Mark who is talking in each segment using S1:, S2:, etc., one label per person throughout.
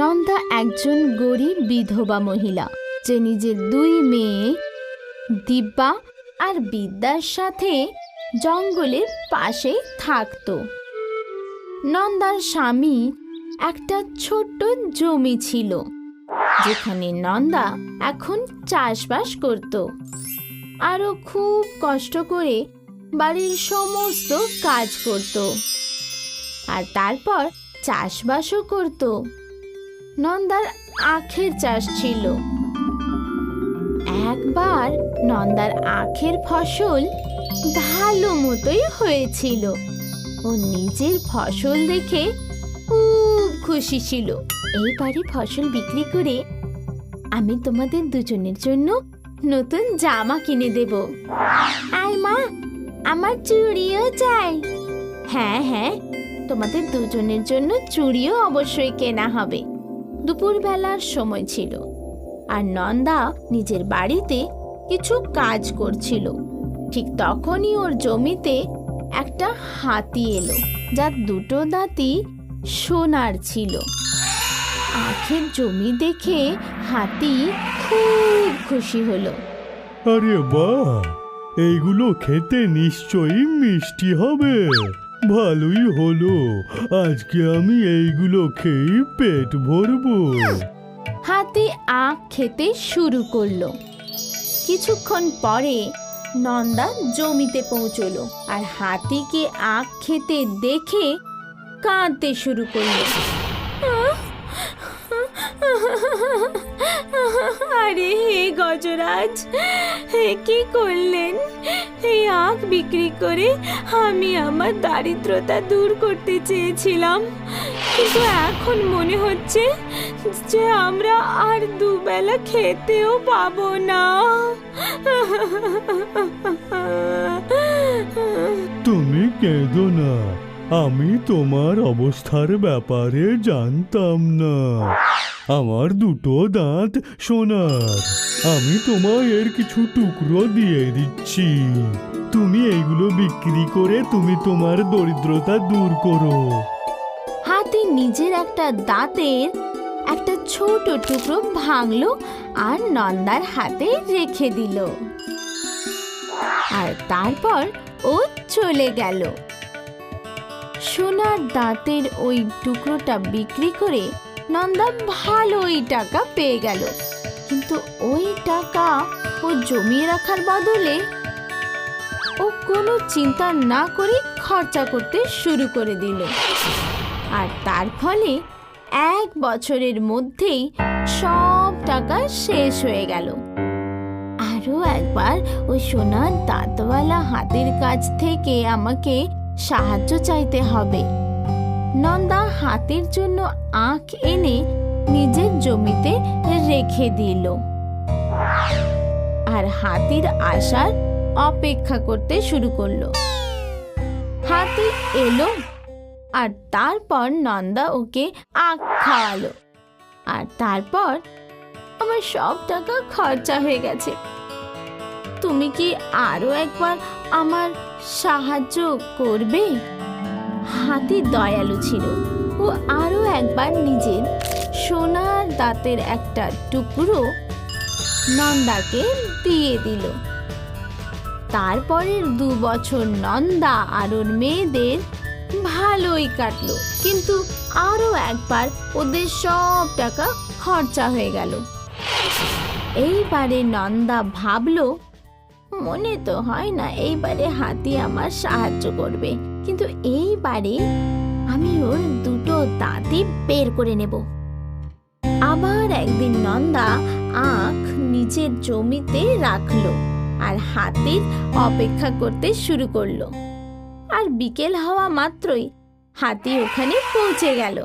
S1: নন্দা একজন গরিব বিধবা মহিলা, যে নিজের 2 মেয়ে দিব্যা আর বিদ্যার সাথে জঙ্গলের পাশে থাকত। নন্দার স্বামী একটা ছোট্ট জমি ছিল, যেখানে নন্দা এখন চাষবাস করত। আরও খুব কষ্ট করে বাড়ির সমস্ত কাজ করত, আর তারপর চাষবাসও করত। নন্দার আখের চাষ ছিল। একবার নন্দার আখের ফসল ভালো মতোই হয়েছিল। ও নিজের ফসল দেখে খুব খুশি ছিল। এইবারে ফসল বিক্রি করে আমি তোমাদের দুজনের জন্য নতুন জামা কিনে দেব। আর মা, আমার চুড়িও চাই। হ্যাঁ হ্যাঁ, তোমাদের দুজনের জন্য চুড়িও অবশ্যই কেনা হবে। দুপুরবেলার সময় ছিল, আর নন্দা নিজের বাড়িতে কিছু কাজ করছিল। ঠিক তখনই ওর জমিতে একটা হাতি এলো, যার 2 দাঁতই সোনার ছিল। আখের জমি দেখে হাতি খুব খুশি হলো।
S2: আরে বাহ, এইগুলো খেতে নিশ্চয়ই মিষ্টি হবে। ভালোই হলো, আজকে আমি এইগুলো খেয়ে পেট ভরবো।
S1: হাতি আখ খেতে শুরু করলো। কিছুক্ষণ পরে নন্দা জমিতে পৌঁছলো, আর হাতিকে আখ খেতে দেখে কাঁদতে শুরু করলো। আরে হে গজরাজ, কি করলেন? এই আখ বিক্রি করে আমি আমার দারিদ্রতা দূর করতে চেয়েছিলাম, কিন্তু এখন মনে হচ্ছে যে আমরা আর 2 বেলা খেতেও পাবো না।
S2: তুমি কেঁদো না, আমি তোমার অবস্থার ব্যাপারে জানতাম না। আমার 2 দাঁত সোনার, আমি তোমায় এর কিছু টুকরো দিয়ে দিচ্ছি। তুমি এইগুলো বিক্রি করে তুমি তোমার দরিদ্রতা দূর করো।
S1: হাতি নিজের একটা দাঁতের একটা ছোট টুকরো ভাঙলো আর নন্দার হাতে রেখে দিল, আর তারপর ও চলে গেল। সোনার দাঁতের ওই টুকরোটা বিক্রি করে নন্দা ভালোই টাকা পেয়ে গেল, কিন্তু ওই টাকা ও জমিয়ে রাখার বদলে ও কোনো চিন্তা না করে খরচা করতে শুরু করে দিল। আর তার ফলে 1 বছরের মধ্যেই সব টাকা শেষ হয়ে গেল। আরো একবার ওই সোনার দাঁতওয়ালা হাতির কাছ থেকে আমাকে সাহায্য চাইতে হবে। নন্দা হাতির জন্য আখ এনে নিজের জমিতে রেখে দিল, আর হাতির আসার অপেক্ষা করতে শুরু করলো। হাতি এলো, আর তারপর নন্দা ওকে আখ খাওয়ালো। আর তারপর আমার সব টাকা খরচা হয়ে গেছে। তুমি কি আরো একবার আমার সাহায্য করবে? হাতি দয়ালু ছিল। ও আরো একবার নিজের সোনার দাঁতের একটা টুকরো নন্দাকে দিয়ে দিল। তারপরের 2 বছর নন্দা আর ওর মেয়েদের ভালোই কাটলো, কিন্তু আরো একবার ওদের সব টাকা খরচা হয়ে গেল। এইবারে নন্দা ভাবলো, মনে তো হয় না এইবারে হাতি আমার সাহায্য করবে, কিন্তু এইবারে আমি ওর 2 দাঁতই বের করে নেব। আবার একদিন নন্দা আখ নিজের জমিতে রাখলো, আর হাতির অপেক্ষা করতে শুরু করলো। আর বিকেল হওয়া মাত্রই হাতি ওখানে পৌঁছে গেল,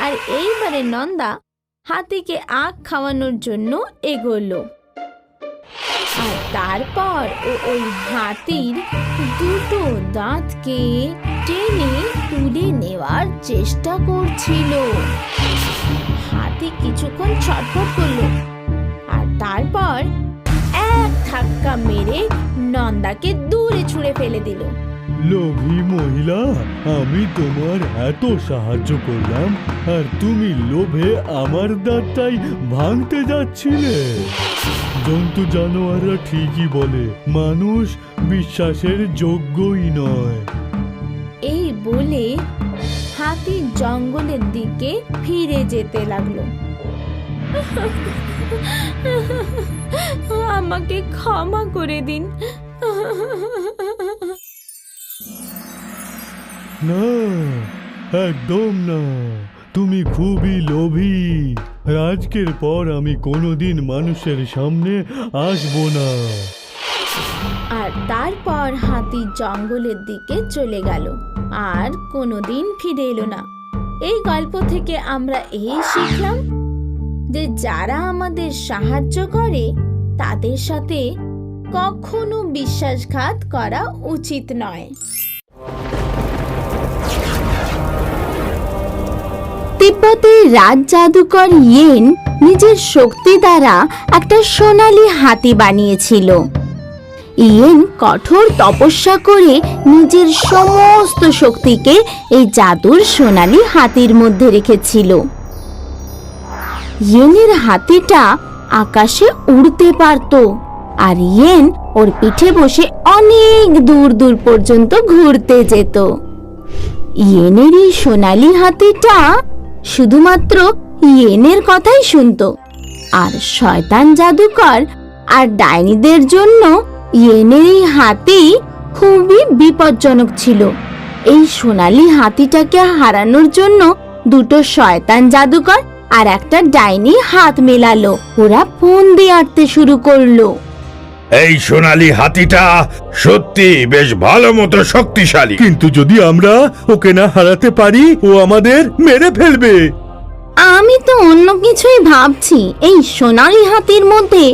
S1: আর এইবারে নন্দা হাতিকে আখ খাওয়ানোর জন্য এগোলো। আর তারপর ও ওই হাতির 2 দাঁতকে টেনে তুলে নেওয়ার চেষ্টা করছিল। হাতি কিছুক্ষণ ছটফট করলো, আর তারপর এক ধাক্কা মেরে নন্দাকে দূরে ছুঁড়ে ফেলে দিল।
S2: লোভী মহিলা, আমি তোমার এত সাহায্য করলাম আর তুমি লোভে আমার দাঁতটাই ভাঙতে যাচ্ছিলে। জন্তু জানোয়াররা ঠিকই বলে, মানুষ বিশ্বাসের যোগ্যই নয়।
S1: এই বলে হাতি জঙ্গলের দিকে ফিরে যেতে লাগলো। আমাকে ক্ষমা করে দিন।
S2: না, একদম না, তুমি খুবই লোভী। আজকের পর আমি কোনোদিন মানুষের সামনে আসবো না।
S1: আর তারপর হাতি জঙ্গলের দিকে চলে গেল আর কোনোদিন ফিরে এলো না। এই গল্প থেকে আমরা এই শিখলাম যে যারা আমাদের সাহায্য করে তাদের সাথে কখনো বিশ্বাসঘাত করা উচিত নয়। তিব্বতের রাজ জাদুকর ইয়েন নিজের শক্তি দ্বারা একটা সোনালী হাতি বানিয়েছিল। ইয়েন কঠোর তপস্যা করে নিজের সমস্ত শক্তিকে এই জাদুর সোনালী হাতির মধ্যে রেখেছিল। ইয়েনের হাতিটা আকাশে উড়তে পারত আর ইয়েন ওর পিঠে বসে অনেক দূর দূর পর্যন্ত ঘুরতে যেত। ইয়েনের এই সোনালী হাতিটা শুধুমাত্র ইয়েনের কথাই শুনতো, আর শয়তান জাদুকর আর ডাইনিদের জন্য ইয়েনের এই হাতি খুবই বিপজ্জনক ছিল। এই সোনালী হাতিটাকে হারানোর জন্য দুটো শয়তান জাদুকর আর একটা ডাইনি হাত মেলালো। ওরা ফন্দি আঁটতে শুরু করলো।
S3: এই সোনালী হাতিটা সত্যি বেশ ভালো মতো শক্তিশালী,
S2: কিন্তু যদি আমরা ওকে না হারাতে পারি, ও আমাদের মেরে ফেলবে।
S1: আমি তো অন্য কিছুই ভাবছি। এই সোনালী হাতির মধ্যে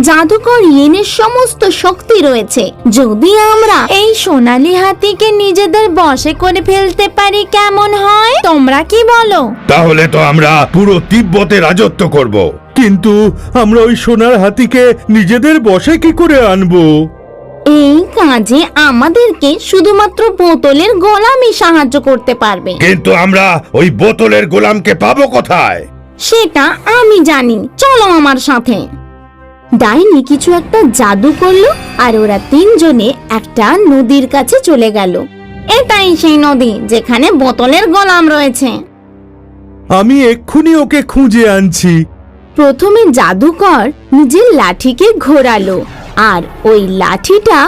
S1: জাদুকর ইয়েনের সমস্ত শক্তি রয়েছে। যদি আমরা এই সোনালী হাতিকে নিজেদের বশে করে ফেলতে পারি কেমন হয়? তোমরা কি বলো?
S3: তাহলে তো আমরা পুরো তিব্বতে রাজত্ব করব।
S2: কিন্তু আমরা ওই সোনার হাতিকে নিজেদের বশে কি করে আনবো?
S1: এই কাজে আমাদেরকে শুধুমাত্র বোতলের গোলামই সাহায্য করতে পারবে।
S3: কিন্তু আমরা ওই বোতলের গোলামকে পাবো কোথায়?
S1: সেটা আমি জানি, চলো আমার সাথে। ডাইনি কিছু একটা জাদু করলো আর ওরা তিনজনে একটা নদীর কাছে চলে গেল। এটাই সেই নদী যেখানে বোতলের গোলাম রয়েছে।
S2: আমি এক্ষুনি ওকে খুঁজে আনছি।
S1: প্রথমে জাদুকর নিজের লাঠিকে ঘোরালো আর ওই লাঠিটা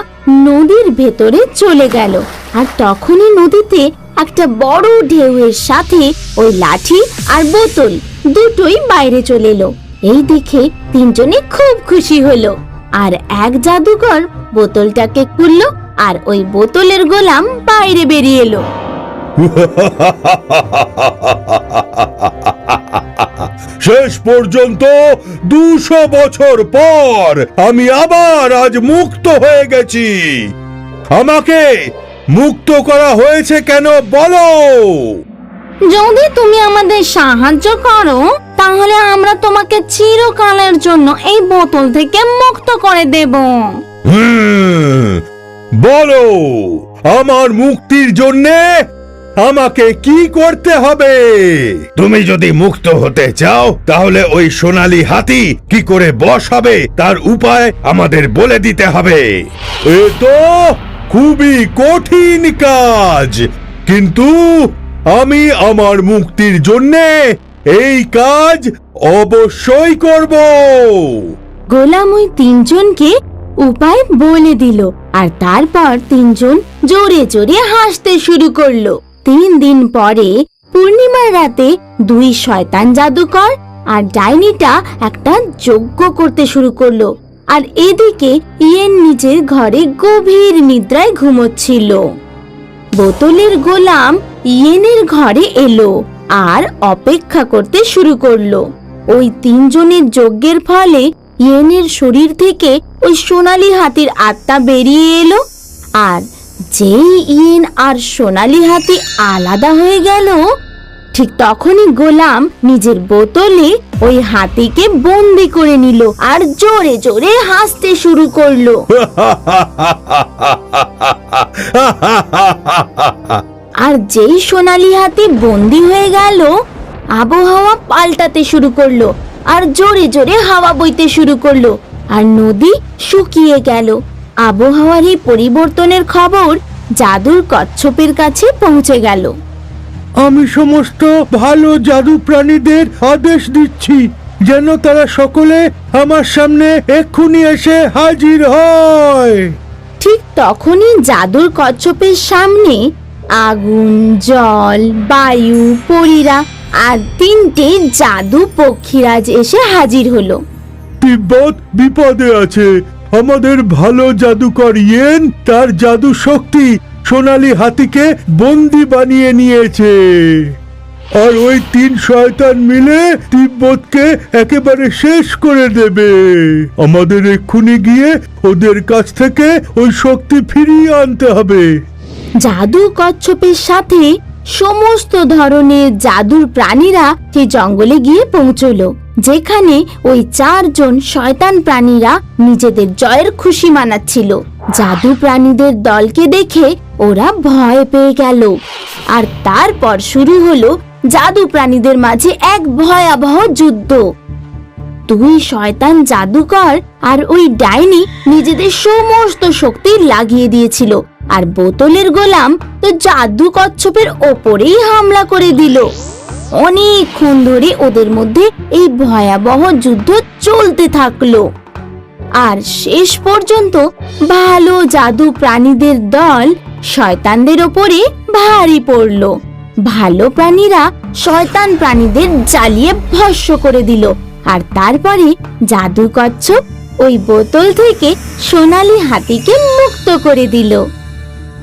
S1: নদীর ভেতরে চলে গেল। আর তখনই নদীতে একটা বড় ঢেউয়ের সাথে ওই লাঠি আর বোতল দুটোই বাইরে চলে এলো। এই দেখে তিনজনে খুব খুশি হলো। আর এক জাদুকর বোতলটাকে খুললো আর ওই বোতলের গোলাম বাইরে বেরিয়ে এলো।
S3: শেষ পর্যন্ত 200 বছর পর আমি আবার আজ মুক্ত হয়ে গেছি। আমাকে মুক্ত করা হয়েছে কেন বলো?
S1: যদি তুমি আমাদের সাহায্য করো তাহলে আমরা তোমাকে চিরকালের জন্য এই বোতল থেকে মুক্ত করে দেব।
S3: বলো, আমার মুক্তির জন্যে আমাকে কি করতে হবে? তুমি যদি মুক্ত হতে চাও তাহলে ওই সোনালী হাতি কি করে বশ হবে তার উপায় আমাদের বলে দিতে হবে। এ তো খুবই কঠিন কাজ, কিন্তু আমি আমার মুক্তির জন্যে এই কাজ অবশ্যই করব।
S1: গোলাম ওই তিনজনকে উপায় বলে দিল আর তারপর তিনজন জোরে জোরে হাসতে শুরু করলো। 3 দিন পরে পূর্ণিমার রাতে দুই শয়তান জাদুকর আর ডাইনিটা একটা যজ্ঞ করতে শুরু করলো। আর এদিকে ইয়েন নিজের ঘরে গভীর নিদ্রায় ঘুমোচ্ছিল। বোতলের গোলাম ইয়েনের ঘরে এলো আর অপেক্ষা করতে শুরু করলো। ওই তিনজনের যজ্ঞের ফলে ইয়েনের শরীর থেকে ওই সোনালী হাতির আত্মা বেরিয়ে এলো। আর যেই ইয়েন আর সোনালী হাতি আলাদা হয়ে গেল, ঠিক তখনই গোলাম নিজের বোতলে ওই হাতিকে বন্দি করে নিল আর জোরে জোরে হাসতে শুরু করলো। আর যেই সোনালী হাতি বন্দি হয়ে গেল, আবহাওয়া পাল্টাতে শুরু করলো আর জোরে জোরে হাওয়া বইতে শুরু করলো আর নদী শুকিয়ে গেল। আবহাওয়ার এই পরিবর্তনের খবর জাদুর কচ্ছপের কাছে পৌঁছে গেল।
S2: আমি সমস্ত ভালো জাদু প্রাণীদের আদেশ দিচ্ছি যেন তারা সকলে আমার সামনে এক্ষুনি এসে হাজির হয়।
S1: ঠিক তখনই জাদুর কচ্ছপের সামনে আগুন, জল, বায়ু, পরীরা আর 3টে জাদু পক্ষীরাজ এসে হাজির হলো।
S2: তিব্বত বিপদে আছে। আমাদের ভালো জাদুকর ইয়েন তার জাদু শক্তি সোনালী হাতিকে বন্দি বানিয়ে নিয়েছে, আর ওই 3 শয়তান মিলে তিব্বতকে একেবারে শেষ করে দেবে। আমাদের এক্ষুনি গিয়ে ওদের কাছ থেকে ওই শক্তি ফিরিয়ে আনতে হবে।
S1: জাদু কচ্ছপের সাথে সমস্ত ধরনের জাদুর প্রাণীরা সেই জঙ্গলে গিয়ে পৌঁছলো, যেখানে ওই 4 জন শয়তান প্রাণীরা নিজেদের জয়ের খুশি মানাচ্ছিল। জাদু প্রাণীদের দলকে দেখে ওরা ভয় পেয়ে গেল, আর তারপর শুরু হলো জাদু প্রাণীদের মাঝে এক ভয়াবহ যুদ্ধ। 2 শয়তান জাদুকর আর ওই ডাইনি নিজেদের সমস্ত শক্তি লাগিয়ে দিয়েছিল, আর বোতলের গোলাম তো জাদু কচ্ছপের ওপরেই হামলা করে দিল। অনেকক্ষণ ধরে ওদের মধ্যে এই ভয়াবহ যুদ্ধ চলতে থাকলো, আর শেষ পর্যন্ত ভালো জাদু প্রাণীদের দল শয়তানদের ওপরে ভারী পড়লো। ভালো প্রাণীরা শয়তান প্রাণীদের জ্বালিয়ে ভস্ম করে দিল, আর তারপরে জাদু কচ্ছপ ওই বোতল থেকে সোনালী হাতিকে মুক্ত করে দিল।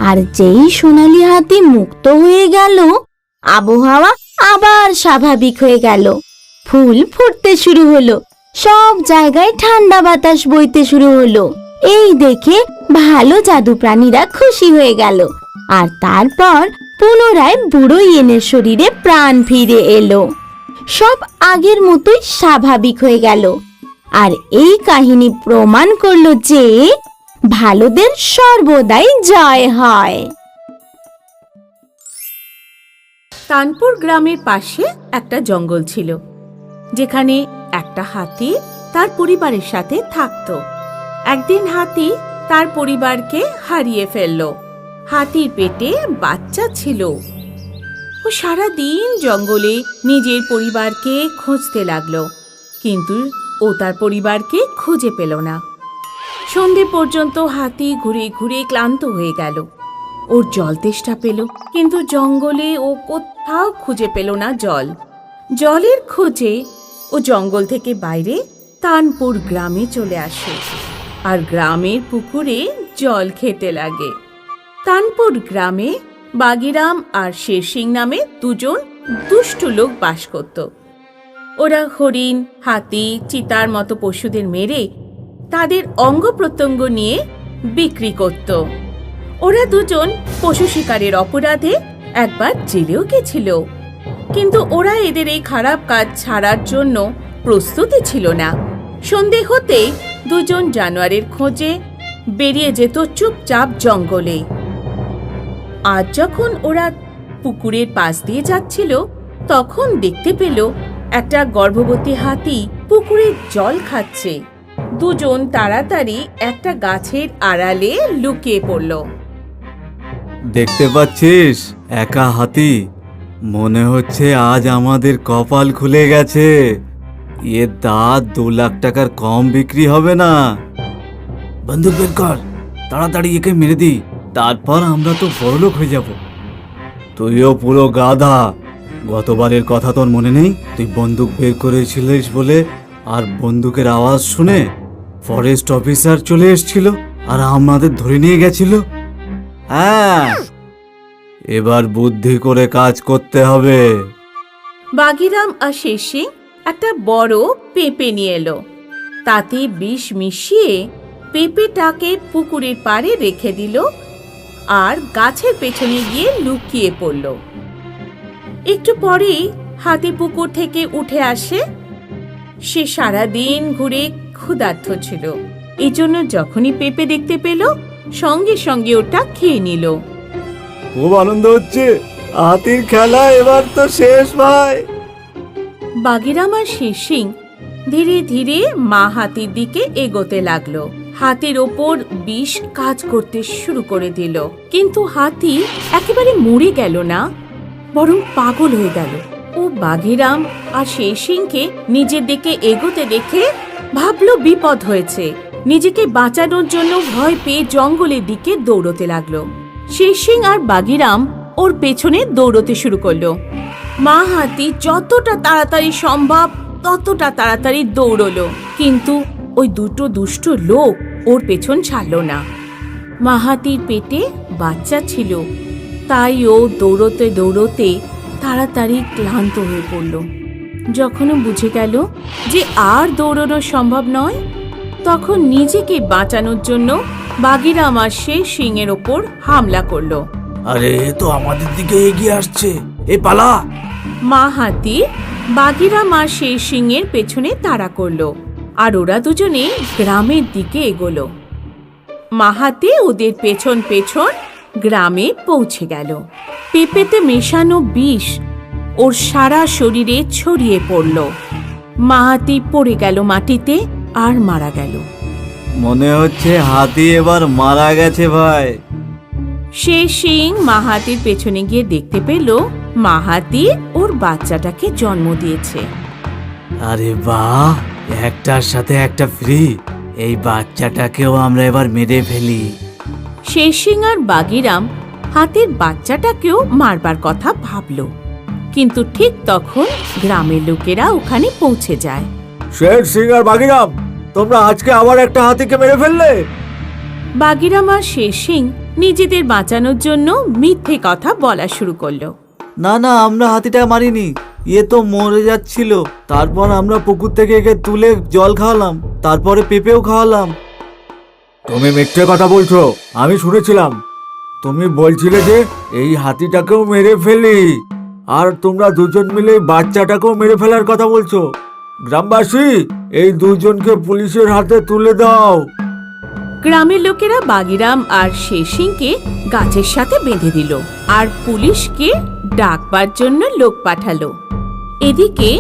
S1: আর যেই সোনালী হাতি মুক্ত হয়ে গেল, আবহাওয়া আবার স্বাভাবিক হয়ে গেল। ফুল ফুটতে শুরু হলো, সব জায়গায় ঠান্ডা বাতাস বইতে শুরু হলো। এই দেখে ভালো জাদু প্রাণীরা খুশি হয়ে গেল, আর তারপর পুনরায় বুড়ো ইয়েনের শরীরে প্রাণ ফিরে এলো। সব আগের মতোই স্বাভাবিক হয়ে গেল। আর এই কাহিনী প্রমাণ করলো যে ভালোদের সর্বদাই জয় হয়।
S4: তানপুর গ্রামের পাশে একটা জঙ্গল ছিল, যেখানে একটা হাতি তার পরিবারের সাথে থাকতো। একদিন হাতি তার পরিবারকে হারিয়ে ফেলল। হাতির পেটে বাচ্চা ছিল। ও সারা দিন জঙ্গলে নিজের পরিবারকে খুঁজতে লাগলো, কিন্তু ও তার পরিবারকে খুঁজে পেল না। সন্ধে পর্যন্ত হাতি ঘুরে ঘুরে ক্লান্ত হয়ে গেল। ওর জল তেষ্টা পেল, কিন্তু জঙ্গলে ও কোথাও খুঁজে পেল না জল। জলের খোঁজে ও জঙ্গল থেকে বাইরে তানপুর গ্রামে চলে আসে, আর গ্রামের পুকুরে জল খেতে লাগে। তানপুর গ্রামে বাগিরাম আর শেরসিং নামে 2 জন দুষ্টু লোক বাস করত। ওরা হরিণ, হাতি, চিতার মতো পশুদের মেরে তাদের অঙ্গ প্রত্যঙ্গ নিয়ে বিক্রি করত। ওরা 2 জন পশু শিকারের অপরাধে একবার জেলেও গেছিল, কিন্তু ওরা এদের এই খারাপ কাজ ছাড়ার জন্য প্রস্তুতি ছিল না। সন্ধে হতে 2 জন জানোয়ারের খোঁজে বেরিয়ে যেত চুপচাপ জঙ্গলে। আজ যখন ওরা পুকুরের পাশ দিয়ে যাচ্ছিল, তখন দেখতে পেল একটা গর্ভবতী হাতি পুকুরের জল খাচ্ছে। 2 জন তাড়াতাড়ি একটা গাছের আড়ালে লুকিয়ে পড়ল।
S5: দেখতে পাচ্ছিস একা হাতি? মনে হচ্ছে আজ আমাদের কপাল খুলে গেছে। এর দাঁত 2 লাখ টাকার কম বিক্রি হবে না। বন্দুক বের কর, তাড়াতাড়ি একে মেরে দি, তারপর আমরা তো বড়লোক হয়ে যাব। তুইও পুরো গাধা। গতবারের কথা তোর মনে নেই? তুই বন্দুক বের করেছিলিস বলে, আর বন্দুকের আওয়াজ শুনে ফরেস্ট অফিসার চলে এসেছিল আর আমাদের ধরে নিয়ে গেছিল। হ্যাঁ, এবার বুদ্ধি করে কাজ করতে হবে।
S4: বাগিরাম আর শেরসিং একটা বড় পেঁপে নিয়ে এলো। তাতে বিষ মিশিয়ে পেঁপেটাকে পুকুরের পাড়ে রেখে দিল আর গাছের পেছনে গিয়ে লুকিয়ে পড়ল। একটু পরেই হাতি পুকুর থেকে উঠে আসে। সে সারাদিন ঘুরে ক্ষুধার্ত ছিল, এজন্য যখনই পেঁপে দেখতে পেল সঙ্গে সঙ্গে ওটা খেয়ে নিল।
S5: খুব আনন্দ হচ্ছে, হাতির খেলা এবার তো শেষ ভাই।
S4: বাগিরাম আর শেরসিং ধীরে ধীরে মা হাতির দিকে এগোতে লাগলো। হাতির ওপর বিষ কাজ করতে শুরু করে দিল, কিন্তু হাতি একেবারে মরে গেল না, বরং পাগল হয়ে গেল। ও বাঘিরাম আর শেরসিংকে নিজের দিকে এগোতে দেখে ভাবলো বিপদ হয়েছে। নিজেকে বাঁচানোর জন্য ভয় পেয়ে জঙ্গলের দিকে দৌড়তে লাগলো। শেরসিং আর বাঘিরাম ওর পেছনে দৌড়তে শুরু করলো। মা হাতি যতটা তাড়াতাড়ি সম্ভব ততটা তাড়াতাড়ি দৌড়লো, কিন্তু ওই দুটো দুষ্ট লোক ওর পেছন ছাড়লো না। মা হাতির পেটে বাচ্চা ছিল, তাই ও দৌড়তে দৌড়তে তাড়াতাড়ি ক্লান্ত হয়ে পড়ল। যখন ও বুঝে গেল যে আর দৌড়ানো সম্ভব নয়, তখন নিজেকে বাঁচানোর জন্য বাঘিরাম আর শেরসিংয়ের ওপর হামলা করলো।
S5: আরে এ তো আমাদের দিকে এগিয়ে আসছে, এ পালা।
S4: মা হাতি বাঘিরাম আর শেরসিংয়ের পেছনে তাড়া করলো, আর ওরা দুজনে গ্রামের দিকে এগোলো। মা হাতি ওদের পেছন পেছন গ্রামে পৌঁছে গেল। পেঁপেতে মেশানো বিষ ওর সারা শরীরে ছড়িয়ে পড়ল। মা হাতি পড়ে গেল মাটিতে আর মারা গেল।
S5: মনে হচ্ছে হাতি এবার মারা গেছে ভাই।
S4: শেরসিং মা হাতির পেছনে গিয়ে দেখতে পেল মা হাতি ওর বাচ্চাটাকে জন্ম দিয়েছে।
S5: আরে বাহ, একটার সাথে একটা ফ্রি। এই বাচ্চাটাকেও আমরা এবার মেরে ফেলি।
S4: শেরসিং আর বাঘিরাম হাতির বাচ্চাটাকেও মারবার কথা ভাবলো, কিন্তু ঠিক তখন গ্রামের লোকেরা ওখানে পৌঁছে যায়।
S5: শেরসিং আর বাঘিরাম, তোমরা আজকে আবার একটা হাতিকে মেরে ফেললে।
S4: বাঘিরাম আর শেরসিং নিজেদের বাঁচানোর জন্য মিথ্যে কথা বলা শুরু করলো।
S5: না না, আমরা হাতিটা মারিনি, এ তো মরে যাচ্ছিল। তারপর আমরা পুকুর থেকে একে তুলে জল খাওয়ালাম, তারপরে পেঁপেও খাওয়ালাম। তুমি মিথ্যে কথা বলছো, আমি শুনেছিলাম। তুমি বলছিলে যে এই হাতিটাকেও মেরে ফেলি, আর তোমরা দুজন মিলে বাচ্চাটাকেও মেরে ফেলার কথা বলছো। গ্রামবাসী, এই দুজনকে পুলিশের হাতে তুলে দাও।
S4: গ্রামের লোকেরা বাঘিরাম আর শেরসিংকে গাছের সাথে বেঁধে দিল আর পুলিশকে ডাকবার জন্য লোক পাঠালো। এদিকে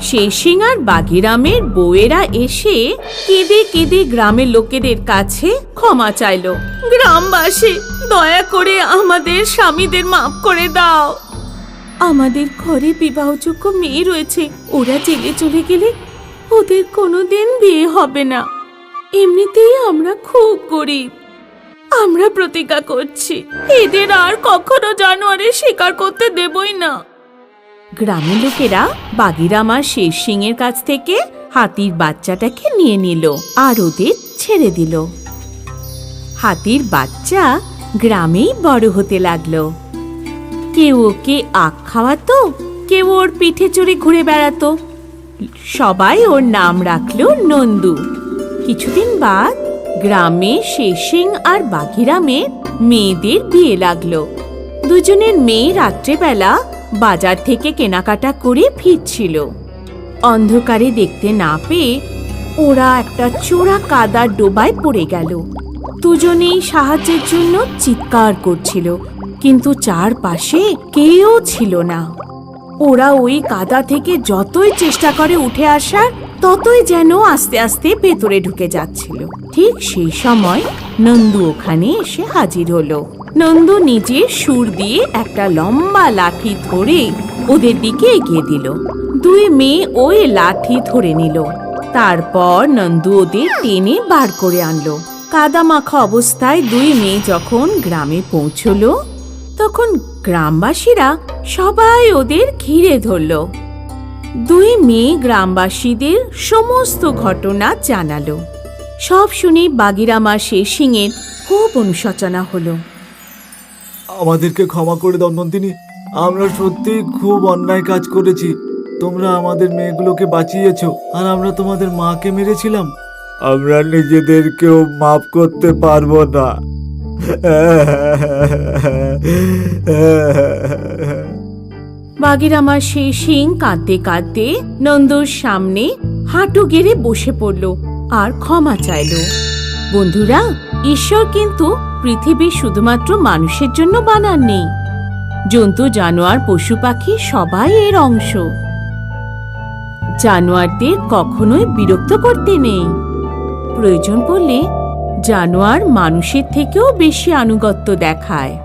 S4: শেরসিং আর বাঘিরামের বউয়েরা এসে কেঁদে কেঁদে গ্রামের লোকেদের কাছে ক্ষমা চাইলো। গ্রামবাসী, দয়া করে আমাদের স্বামীদের মাফ করে দাও। আমাদের ঘরে বিবাহযোগ্য মেয়ে রয়েছে, ওরা জেলে চলে গেলে ওদের কোনোদিন বিয়ে হবে না। এমনিতেই আমরা খুব গরিব। আমরা প্রতিজ্ঞা করছি এদের আর কখনো জানোয়ারের শিকার করতে দেবই না। গ্রামের লোকেরা বাঘিরাম আর শেরসিংয়ের কাছ থেকে হাতির বাচ্চাটাকে নিয়ে নিল আর ওদের ছেড়ে দিল। হাতির বাচ্চা গ্রামেই বড় হতে লাগলো। কেউ ওকে আখ খাওয়াতো, কেউ ওর পিঠে চড়ে ঘুরে বেড়াতো। সবাই ওর নাম রাখলো নন্দু। কিছুদিন বাদ গ্রামে শেরসিং আর বাঘিরামের মেয়েদের বিয়ে লাগলো। দুজনের মেয়ে রাত্রেবেলা বাজার থেকে কেনাকাটা করে ফিরছিল। অন্ধকারে দেখতে না পেয়ে ওরা একটা চোরা কাদার ডোবায় পড়ে গেল। দুজনেই সাহায্যের জন্য চিৎকার করছিল, কিন্তু চারপাশে কেউ ছিল না। ওরা ওই কাদা থেকে যতই চেষ্টা করে উঠে আসার, ততই যেন আস্তে আস্তে ভেতরে ঢুকে যাচ্ছিল। ঠিক সেই সময় নন্দু ওখানে এসে হাজির হলো। নন্দু নিজের সুর দিয়ে একটা লম্বা লাঠি ধরে ওদের দিকে এগিয়ে দিল। দুই মেয়ে ওই লাঠি ধরে নিল। তারপর নন্দু ওদের টেনে বার করে আনলো। কাদা মাখা অবস্থায় দুই মেয়ে যখন গ্রামে পৌঁছলো, তখন গ্রামবাসীরা সবাই ওদের ঘিরে ধরল। দুই মেয়ে গ্রামবাসীদের সমস্ত ঘটনা জানালো। সব শুনে বাঘিরাম আর শেরসিংয়ের খুব অনুশোচনা হলো।
S5: আমাদেরকে ক্ষমা করে দাও নন্দিনী, আমরা সত্যি খুব অন্যায় কাজ করেছি। তোমরা আমাদের মেয়েগুলোকে বাঁচিয়েছো, আর আমরা তোমাদের মাকে মেরেছিলাম। আমরা নিজেদেরকেও মাফ করতে পারবো না।
S4: বাঘিরামার সেই শিং কাঁদতে কাঁদতে নন্দর সামনে হাঁটু গেড়ে বসে পড়ল আর ক্ষমা চাইল। বন্ধুরা, ঈশ্বর কিন্তু পৃথিবী শুধুমাত্র মানুষের জন্য বানাননি। জন্তু, জানোয়ার, পশু পাখি সবাই এর অংশ। জানোয়ারদের কখনোই বিরক্ত করতে নেই। প্রয়োজন পড়লে জানোয়ার মানুষের থেকেও বেশি আনুগত্য দেখায়।